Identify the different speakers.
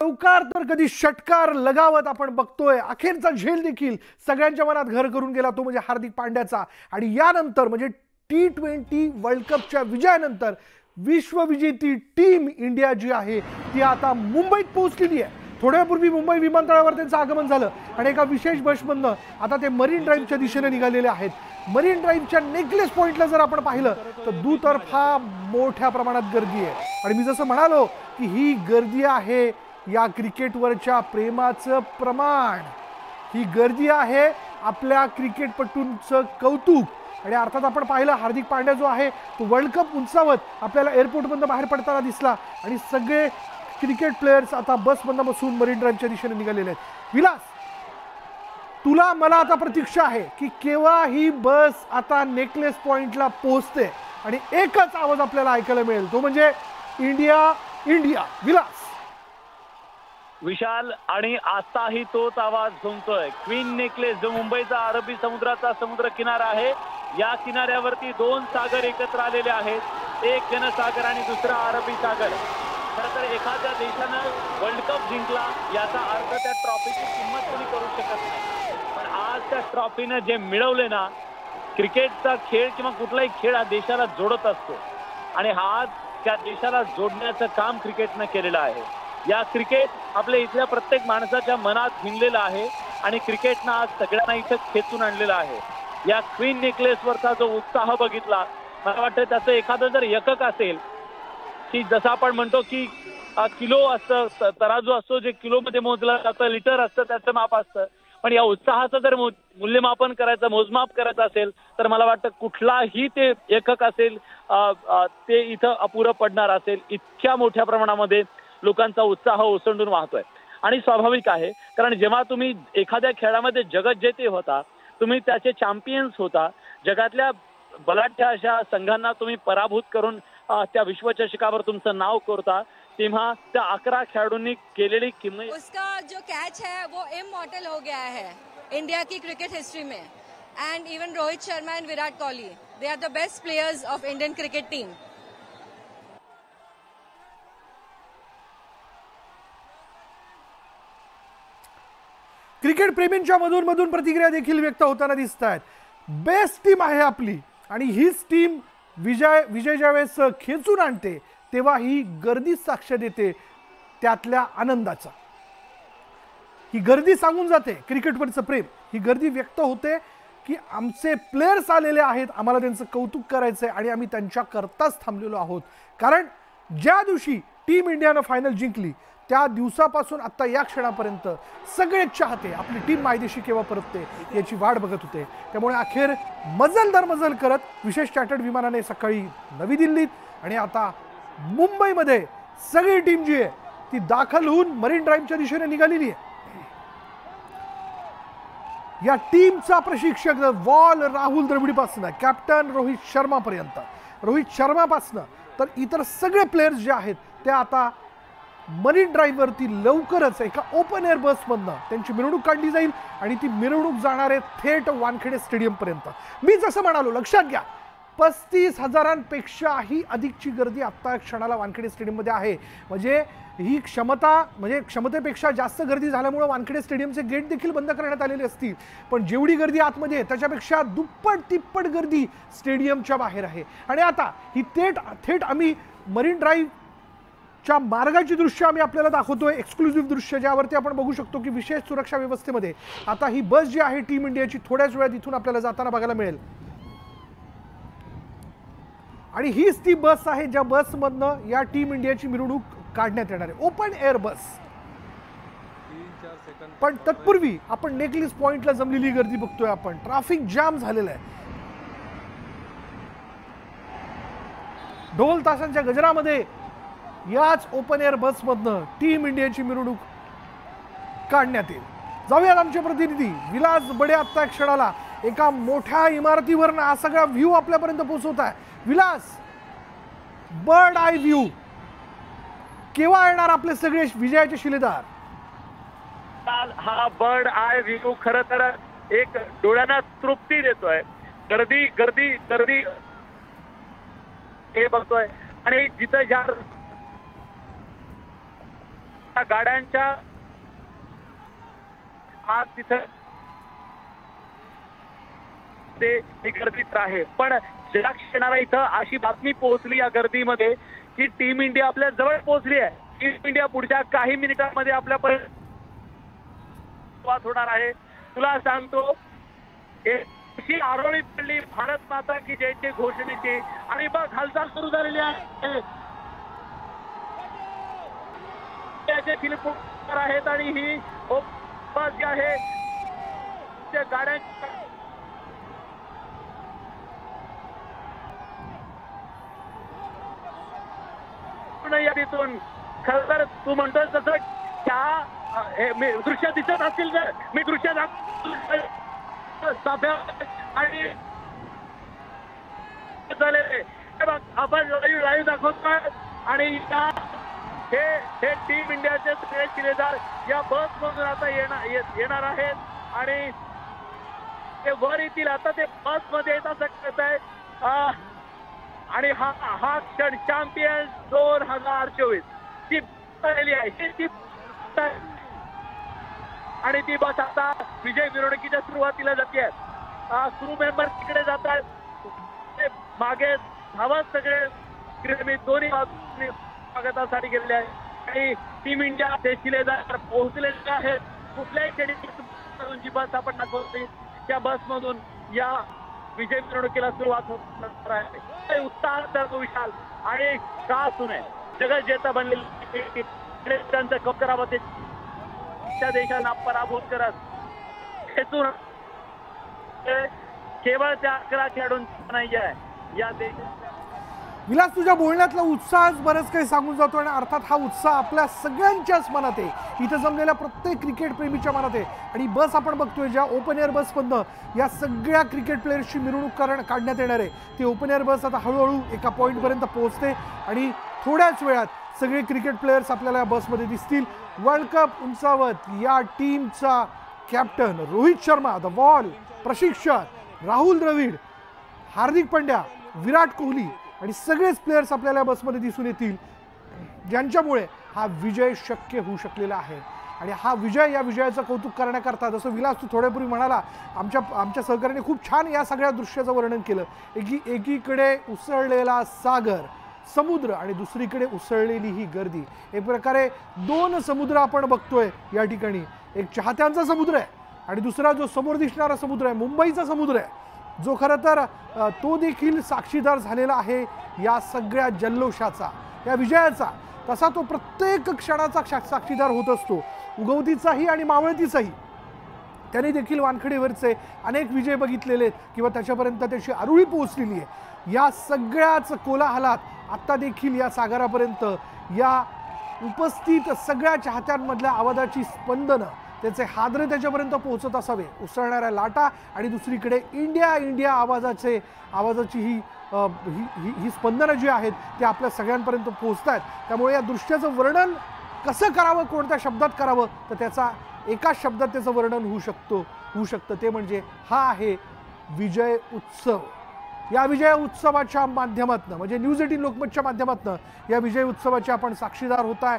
Speaker 1: चौकार तर कधी षटकार लगावत आपण बघतोय. अखेरचा झेल देखील सगळ्यांच्या मनात घर करून गेला तो म्हणजे हार्दिक पांड्याचा. आणि यानंतर म्हणजे T20 वर्ल्ड कपच्या विजयानंतर विश्वविजेती टीम इंडिया जी आहे ती आता मुंबईत पोहोचलेली आहे. थोड्या वेळापूर्वी मुंबई विमानतळावर त्यांचं आगमन झालं आणि एका विशेष बसमधनं आता ते मरीन ड्राईव्हच्या दिशेने निघालेले आहेत. मरीन ड्राईव्हच्या नेकलेस पॉइंटला जर आपण पाहिलं तर दुतर्फा मोठ्या प्रमाणात गर्दी आहे. आणि मी जसं म्हणालो की ही गर्दी आहे या क्रिकेटवरच्या प्रेमाचं प्रमाण. ही गर्दी आहे आपल्या क्रिकेटपटूंचं कौतुक. आणि अर्थात आपण पाहिलं हार्दिक पांड्या जो आहे तो वर्ल्ड कप उंचावत आपल्याला एअरपोर्टमधून बाहेर पडताना दिसला. आणि सगळे क्रिकेट प्लेयर्स आता बसमधून बसून मरीन ड्राईव्हच्या दिशेने निघालेले आहेत. विलास, तुला मला आता प्रतीक्षा आहे की केव्हा ही बस आता नेकलेस पॉइंटला पोहोचते आणि एकच आवाज आपल्याला ऐकायला मिळेल, तो म्हणजे इंडिया इंडिया. विलास,
Speaker 2: विशाल, आणि आताही तोच आवाज घुमतोय. क्वीन नेकलेस जो मुंबईचा अरबी समुद्राचा समुद्र किनारा आहे, या किनाऱ्यावरती दोन सागर एकत्र आलेले आहेत. एक जनसागर आणि दुसरा अरबी सागर. खरं तर एखाद्या देशानं वर्ल्ड कप जिंकला याचा अर्थ त्या ट्रॉफीची किंमत कोणी करू शकत नाही. पण आज त्या ट्रॉफीनं जे मिळवले ना, क्रिकेटचा खेळ किंवा कुठलाही खेळ हा देशाला जोडत असतो आणि हा आज त्या देशाला जोडण्याचं काम क्रिकेटनं केलेलं आहे. या क्रिकेट आपल्या इथल्या प्रत्येक माणसाच्या मनात भिनलेला आहे आणि क्रिकेटनं आज सगळ्यांना इथं खेचून आणलेलं आहे. या क्वीन नेकलेसवरचा जो उत्साह बघितला, मला वाटतं त्याचं एखादं जर एकक असेल की जसं आपण म्हणतो की किलो असतं, तराजू असतो जे किलोमध्ये मोजलं जातं, लिटर असतं त्याचं माप असतं. पण या उत्साहाचं जर मूल्यमापन करायचं, मोजमाप करायचं असेल तर मला वाटतं कुठलाही ते एकक असेल ते इथं अपुरं पडणार असेल. इतक्या मोठ्या प्रमाणामध्ये लोकांचा उत्साह ओसंडून वाहतोय. आणि स्वाभाविक आहे, कारण जेव्हा तुम्ही एखाद्या खेळामध्ये जगज्जेते होता, तुम्ही त्याचे चॅम्पियन्स होता, जगातल्या बलाढ्य अशा संघांना तुम्ही पराभूत करून त्या विश्वचषकावर तुमचं नाव करता, तेव्हा त्या 11 खेळाडूंनी केलेली किंमत,
Speaker 3: उसका जो कैच है वो इमॉर्टल हो गया है इंडिया की क्रिकेट हिस्ट्री में. And even Rohit Sharma and Virat Kohli, they are the best players of Indian cricket team.
Speaker 1: Cricket प्रेमींच्या मधून प्रतिक्रिया देखील व्यक्त होताना दिसत आहेत. बेस्ट टीम आहे आपली आणि हीच टीम विजय ज्यावेळेस खेचून आणते तेव्हा ही गर्दी साक्ष देते त्यातल्या आनंदाचा. ही गर्दी सांगून जाते क्रिकेटवरचं प्रेम. ही गर्दी व्यक्त होते की आमचे प्लेयर्स आलेले आहेत, आम्हाला त्यांचं कौतुक करायचंय आणि आम्ही त्यांच्याकरताच थांबलेलो आहोत. कारण ज्या दिवशी टीम इंडियानं फायनल जिंकली त्या दिवसापासून आता या क्षणापर्यंत सगळे चाहते आपली टीम मायदेशी केव्हा परतते याची वाट बघत होते. त्यामुळे अखेर मजल दर मजल करत विशेष चार्टर्ड विमानाने सकाळी नवी दिल्लीत आणि आता मुंबईमध्ये सगळी टीम जी आहे ती दाखल होऊन मरीन ड्राईव्हच्या दिशेने निघालेली आहे. या टीमचा प्रशिक्षक वॉल राहुल द्रविडपासून कॅप्टन रोहित शर्मापर्यंत, रोहित शर्मापासून तर इतर सगळे प्लेयर्स जे आहेत ते आता मरीन ड्राईव्हवरती लवकरच एका ओपन एअर बसमधनं त्यांची मिरवणूक काढली जाईल आणि ती मिरवणूक जाणार आहे थेट वानखेडे स्टेडियमपर्यंत. मी जसं म्हणालो, लक्षात घ्या, 35,000पेक्षाही अधिकची गर्दी आत्ता क्षणाला वानखेडे स्टेडियममध्ये आहे. म्हणजे ही क्षमतेपेक्षा जास्त गर्दी झाल्यामुळे वानखेडे स्टेडियमचे गेट देखील बंद करण्यात आलेले असतील. पण जेवढी गर्दी आतमध्ये आहे त्याच्यापेक्षा दुप्पट तिप्पट गर्दी स्टेडियमच्या बाहेर आहे. आणि आता ही थेट आम्ही मरीन ड्राईव्हच्या मार्गाची दृश्य आम्ही आपल्याला दाखवतोय, एक्सक्लुझिव्ह दृश्य, ज्यावरती आपण बघू शकतो की विशेष सुरक्षा व्यवस्थेमध्ये आता ही बस जी आहे टीम इंडियाची थोड्याच वेळात इथून आपल्याला जाताना बघायला मिळेल. आणि हीच ती बस आहे ज्या बसमधनं या टीम इंडियाची मिरवणूक काढण्यात येणार आहे, ओपन एअर बस. पण तत्पूर्वी आपण नेकलेस पॉइंटला जमलेली गर्दी बघतोय. आपण ट्रॅफिक जाम झालेलं आहे. ढोल ताशांच्या गजरामध्ये याच ओपन एअर बसमधनं टीम इंडियाची मिरवणूक काढण्यात येईल. जाऊयात आमचे प्रतिनिधी विलास बडे आत्ता क्षणाला एका मोठ्या इमारतीवरनं हा सगळा व्ह्यू आपल्यापर्यंत पोहोचवत आहे. विलास, बर्ड आय व्ह्यू, केव्हा येणार आपले सगळे विजयाचे शिलेदार?
Speaker 2: हा बर्ड आय व्ह्यू खरं तर एक डोळ्यांना तृप्ती देतोय. गर्दी गर्दी गर्दी हे बघतोय आणि जिथं ज्या गाड्यांच्या आज तिथं ते गर्दीत आहे, पण ज्या क्षणाला इथं अशी बातमी पोहोचली या गर्दीमध्ये की टीम इंडिया आपल्या जवळ पोहोचली आहे. टीम इंडिया पुढच्या काही मिनिटांमध्ये आपल्यापर्यंत होणार आहे. तुला सांगतो अशी आरोळी पडली भारत माता की जयची घोषणेची आणि बघ हालचाल सुरू झालेली आहे. आहेत आणि ही बस जी आहे त्या गाड्यांच्या यादीतून खरं तर तू म्हणतोस तसं त्या दृश्य दिसत असतील तर मी दृश्य आणि आपण लाईव्ह दाखवतोय आणि हे टीम इंडियाचे सगळे शिलेदार या बस मधून आता येणार आहेत आणि ते वर येतील. आता ते बस मध्ये येत असं कळत आहे आणि हा क्षण चॅम्पियन्स 2024 ती झालेली आहे ती आणि ती बस आता विजय मिरवणुकीच्या सुरुवातीला जाते. क्रू मेंबर तिकडे जातात, मागे धावत सगळे दोन्ही स्वागतासाठी गेलेले आहेत आणि टीम इंडिया शिलेदार पोहोचलेले आहेत. कुठल्याही क्षणी जी बस आपण दाखवली त्या बस मधून या विजय मिरवणुकीला सुरुवात होणार आहे. उत्साह तो विशाल आणि का सुने जगत जेता बनलेली त्यांचं कप करावं ते त्या देशांना पराभूत करत खेचून केवळ त्या 11 खेळाडूंचा नाही आहे या देशात.
Speaker 1: विलास, तुझ्या बोलण्यातला उत्साहच बरंच काही सांगून जातो आणि अर्थात हा उत्साह आपल्या सगळ्यांच्याच मनात आहे, इथं जमलेल्या प्रत्येक क्रिकेट प्रेमीच्या मनात आहे. आणि बस आपण बघतोय ज्या ओपन एअर बसमधनं या सगळ्या क्रिकेट प्लेयर्सची मिरवणूक काढण्यात येणार आहे. ती ओपन एअर बस आता हळूहळू एका पॉईंटपर्यंत पोहोचते आणि थोड्याच वेळात सगळे क्रिकेट प्लेयर्स आपल्याला या बसमध्ये दिसतील. वर्ल्ड कप उंचावत या टीमचा captain Rohit Sharma, the wall, प्रशिक्षक राहुल द्रविड, हार्दिक पांड्या, विराट कोहली आणि सगळेच प्लेयर्स आपल्याला बसमध्ये दिसून येतील, ज्यांच्यामुळे हा विजय शक्य होऊ शकलेला आहे. आणि हा विजय, या विजयाचं कौतुक करण्याकरता जसं विलास तू थोड्यापूर्वी म्हणाला, आमच्या सहकार्याने खूप छान या सगळ्या दृश्याचं वर्णन केलं. एकीकडे उसळलेला सागर, समुद्र आणि दुसरीकडे उसळलेली ही गर्दी. एक प्रकारे दोन समुद्र आपण बघतोय या ठिकाणी. एक चाहत्यांचा समुद्र आहे आणि दुसरा जो समोर दिसणारा समुद्र आहे मुंबईचा समुद्र आहे, जो खरं तर तो देखील साक्षीदार झालेला आहे या सगळ्या जल्लोषाचा, या विजयाचा. तसा तो प्रत्येक क्षणाचा साक्षीदार होत असतो, उगवतीचाही आणि मावळतीचाही. त्याने देखील वानखडेवरचे अनेक विजय बघितलेले आहेत किंवा त्याच्यापर्यंत त्याची आरुळी पोहोचलेली आहे. या सगळ्याच कोलाहलात आत्ता देखील या सागरापर्यंत या उपस्थित सगळ्या चाहत्यांमधल्या आवाजाची स्पंदनं, त्याचे हादरे त्याच्यापर्यंत पोहोचत असावे, उसळणाऱ्या लाटा आणि दुसरीकडे इंडिया इंडिया आवाजाची ही स्पंदनं जी आहेत ती आपल्या सगळ्यांपर्यंत पोहोचत आहेत. त्यामुळे या दृश्याचं वर्णन कसं करावं, कोणत्या शब्दात करावं, तर त्याचा एकाच शब्दात त्याचं वर्णन होऊ शकतं. ते म्हणजे हा आहे विजय उत्सव. या विजय उत्सवाच्या माध्यमातून म्हणजे न्यूज 18 लोकमतच्या माध्यमातून या विजय उत्सवाचे आपण साक्षीदार होत आहे.